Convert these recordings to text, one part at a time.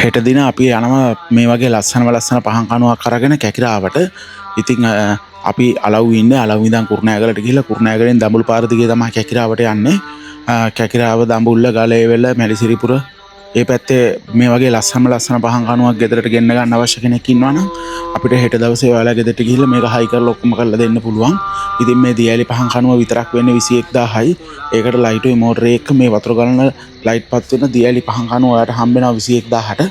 හෙට දින අපි යනවා මේ වගේ ලස්සන පහන් කණුවක් අරගෙන කැකිරාවට. ඉතින් අපි අලව් ඉන්නේ අලව් ඉඳන් කුරුණෑගලට ගිහිල්ලා කුරුණෑගලෙන් දඹුල් පාර දිගේ තමයි කැකිරාවට යන්නේ. කැකිරාව දඹුල්ල ගලේවැල මැලිසිරිපුර ඒ පැත්තේ මේ වගේ ලස්සන පහන් කණුවක් ගෙදරට ගෙන්න ගන්න අවශ්‍ය කෙනෙක් ඉන්නවා නම් අපිට හෙට දවසේ ඔයාලා ගෙදරට ගිහිල්ලා මේක හයි කරලා ඔක්කොම කරලා දෙන්න පුළුවන්. ඉතින් මේ දියැලි පහන් කණුව විතරක් වෙන්නේ 21000යි. ඒකට ලයිටුයි මෝටරේ එක්ක මේ වතුර ගලන ලයිට් පත් වෙන දියැලි පහන් කණුව ඔයාලට හම්බ වෙනවා 21000ට.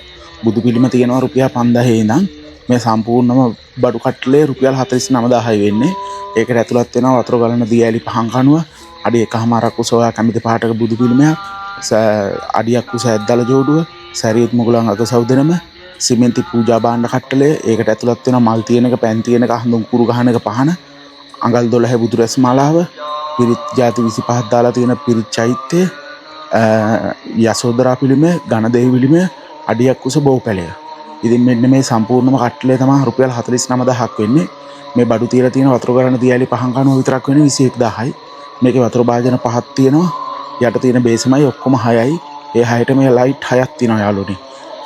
බුදු පිළිම තියෙනවා රුපියල් 5000 ඉඳන් මේ සම්පූර්ණම බඩු කට්ටලේ රුපියල් 49000යි වෙන්නේ. ඒකට ඇතුළත් වෙනවා වතුර ගලන දියැලි පහන් කණුව, අඩි 1.5ක් උස ඔයා කැමති පාටක බුදු පිළිමයක්, අඩියක් උස ඇද්දල ජෝඩුව, සැරියුත් මුගලන් අග සෞදනම, සිමෙන්ති පූජා භාණ්ඩ කට්ටලය, ඒකට ඇතුළත් වෙනවා මල් තියෙන එක, පැන් තියෙන එක, හඳුන් කුරු ගහන එක පහන, අඟල් 12 බුදු රැස් මාලාව, පිරිත් ජාති 25ක් දාලා තියෙන පිරිත් චෛත්‍ය, යසෝදරා පිළිමය, ගණදේවි පිළිමය, අඩියක් උස බෝපැලය. ඉතින් මෙන්න මේ සම්පූර්ණම කට්ටලේ තමයි රුපියල් 49000ක් වෙන්නේ. මේ බඩු තියලා තියෙන වතුර ගලන දියැලි පහන් කණුව විතරක් වෙන්නේ 21000යි. මේකේ වතුර භාජන පහක් තියෙනවා. යට තියෙන බේසමයි ඔක්කොම 6යි. ඒ 6ට මේ ලයිට් 6ක් තියෙනවා යාළුවනේ.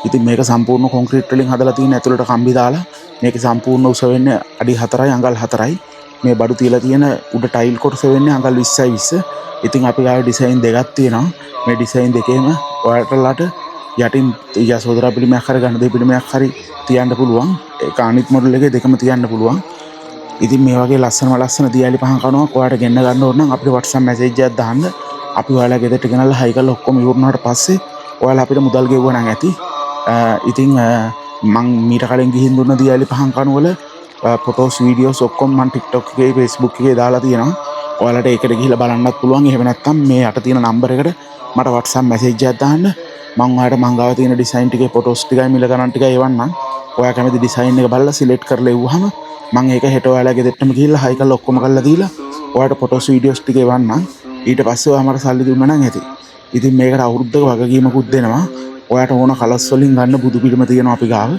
ඉතින් මේක සම්පූර්ණ කොන්ක්‍රීට් වලින් හදලා තියෙන ඇතුළට කම්බි දාලා මේකේ සම්පූර්ණ උස වෙන්නේ අඩි 4යි අඟල් 4යි. මේ බඩු තියලා තියෙන උඩ ටයිල් කොටස වෙන්නේ අඟල් 20යි 20. ඉතින් අපි ගාව ඩිසයින් දෙකක් තියෙනවා. මේ ඩිසයින් දෙකේම ඔයාලට යටින් යසෝදරා පිළිමයක් හරි ගණදේවි පිළිමයක් හරි තියන්න පුළුවන්. ඒක අනිත් මොඩල් එකේ දෙකම තියන්න පුළුවන්. ඉතින් මේ වගේ ලස්සන දියැලි පහන් කණුවක් ඔයාලට ගෙන්න ගන්න ඕන නම් අපිට WhatsApp මැසේජ් එකක් දාන්න. අපි ඔයාලා ගෙදරට ගෙනල්ලා හයි කරලා ඔක්කොම ඉවරනාට පස්සේ ඔයාලා අපිට මුදල් ගෙවුවා නම් ඇති. ඉතින් මං මීට කලින් ගිහින් දුන්න දියැලි පහන් කණුවල ෆොටෝස් වීඩියෝස් ඔක්කොම මං TikTok එකේ Facebook එකේ දාලා තියෙනවා. ඔයාලට ඒකට ගිහිල්ලා බලන්නත් පුළුවන්. එහෙම නැත්නම් මේ යට තියෙන නම්බර් එකට මට WhatsApp මැසේජ් එකක් දාන්න. මං ඔයාලට මං ගාව තියෙන ඩිසයින් ටිකේ ෆොටෝස් ටිකයි මිල ගණන් ටිකයි එවන්නම්. ඔයා කැමති ඩිසයින් එක බලලා සිලෙක්ට් කරලා එව්වහම මං ඒක හෙට ඔයාලා ගෙදරටම ගිහිල්ලා හයි කරලා ඔක්කොම කරලා දීලා ඔයාලට ෆොටෝස් වීඩියෝස් ටික එවන්නම්. ඊට පස්සේ ඔයා මට සල්ලි දුන්නා නම් ඇති. ඉතින් මේකට අවුරුද්දක වගකීමකුත් දෙනවා. ඔයාට ඕන කලස් වලින් ගන්න බුදු පිළිම තියෙනවා අපි ගාව.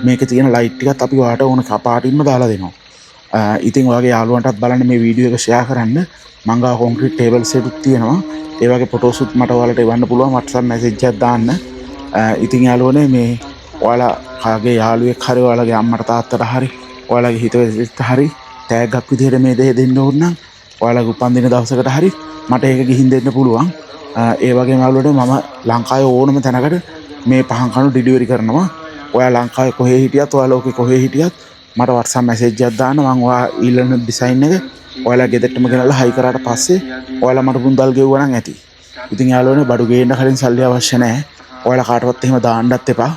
මේකේ තියෙන ලයිට් ටිකත් අපි ඔයාට ඕන කපාටින්ම දාලා දෙනවා. ඉතින් ඔයාගේ යාළුවන්ටත් බලන්න මේ වීඩියෝ එක ෂෙයා කරන්න. මං ගාව කොන්ක්‍රීට් ටේබල් සෙට් උත් තියෙනවා. ඒ වගේ ෆොටෝස් උත් මට ඔයාලට එවන්න පුළුවන්. WhatsApp මැසේජ් එකක් දාන්න. ඉතින් යාළුවනේ මේ ඔයාලා කාගේ යාළුවෙක් හරි ඔයාලගේ අම්මට තාත්තට හරි ඔයාලගේ හිතවතට හරි ටැග්ගක් විදිහට මේ දෙය දෙන්න ඕන නම් ඔයාලගේ උපන්දින දවසකට හරි මට ඒක ගිහින් දෙන්න පුළුවන්. ඒ වගේම යාළුවනේ මම ලංකාවේ ඕනම තැනකට මේ පහන් කණු ඩිලිවරි කරනවා. ඔයා ලංකාවේ කොහේ හිටියත් ඔයා ලෝකේ කොහේ හිටියත් මට WhatsApp මැසේජ් එකක් දාන්න. මම ඔයා ඊළඟ ඩිසයින් එක ඔයාලා ගෙදරටම ගෙනල්ලා හයි කරාට පස්සේ ඔයාලා මට මුදල් ගෙවුවා නම් ඇති. ඉතින් යාළුවනේ බඩු ගේන්න කලින් සල්ලි අවශ්‍ය නැහැ. ඔයාලා කාටවත් එහෙම දාන්නත් එපා.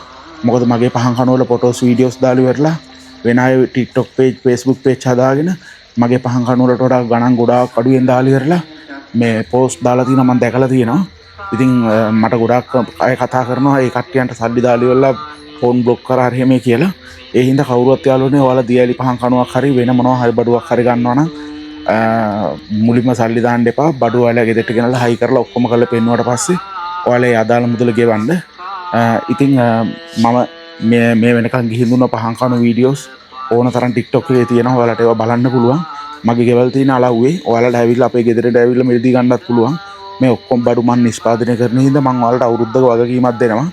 මොකද මගේ පහන් කණු වල ෆොටෝස් වීඩියෝස් දාලා ඉවරලා වෙන අය TikTok page Facebook page හදාගෙන මගේ පහන් කණු වලට වඩා ගණන් ගොඩාක් අඩුවෙන් දාලා ඉවරලා මේ පෝස්ට් දාලා තියෙනවා මම දැකලා තියෙනවා. ඉතින් මට ගොඩාක් අය කතා කරනවා ඒ කට්ටියන්ට සල්ලි දාලා ඉවරලා ෆෝන් බ්ලොක් කරා හරි මේ කියලා. ඒ හින්දා කවුරුවත් යාළුවනේ ඔයාලා දියැලි පහන් කණුවක් හරි වෙන මොනවා හරි බඩුවක් හරි ගන්නවා නම් මුලින්ම සල්ලි දාන්න එපා. බඩු ඔයාලා ගෙදරට ගෙනල්ලා හයි කරලා ඔක්කොම කරලා පෙන්නුවාට පස්සේ ඔයාලා ඒ අදාළ මුදල ගෙවන්න. ඉතින් මම මේ වෙනකන් ගිහින් දුන්න පහන් කණු වීඩියෝස් ඕන තරම් TikTok එකේ තියෙනවා. ඔයාලට ඒවා බලන්න පුළුවන්. මගේ ගෙවල් තියෙන අලව්වේ ඔයාලට ඇවිල්ලා අපේ ගෙදරට ඇවිල්ලා මිලදී ගන්නත් පුළුවන්. මේ ඔක්කොම බඩු මම නිෂ්පාදනය කරන හින්දා මම ඔයාලට අවුරුද්දක වගකීමක් දෙනවා.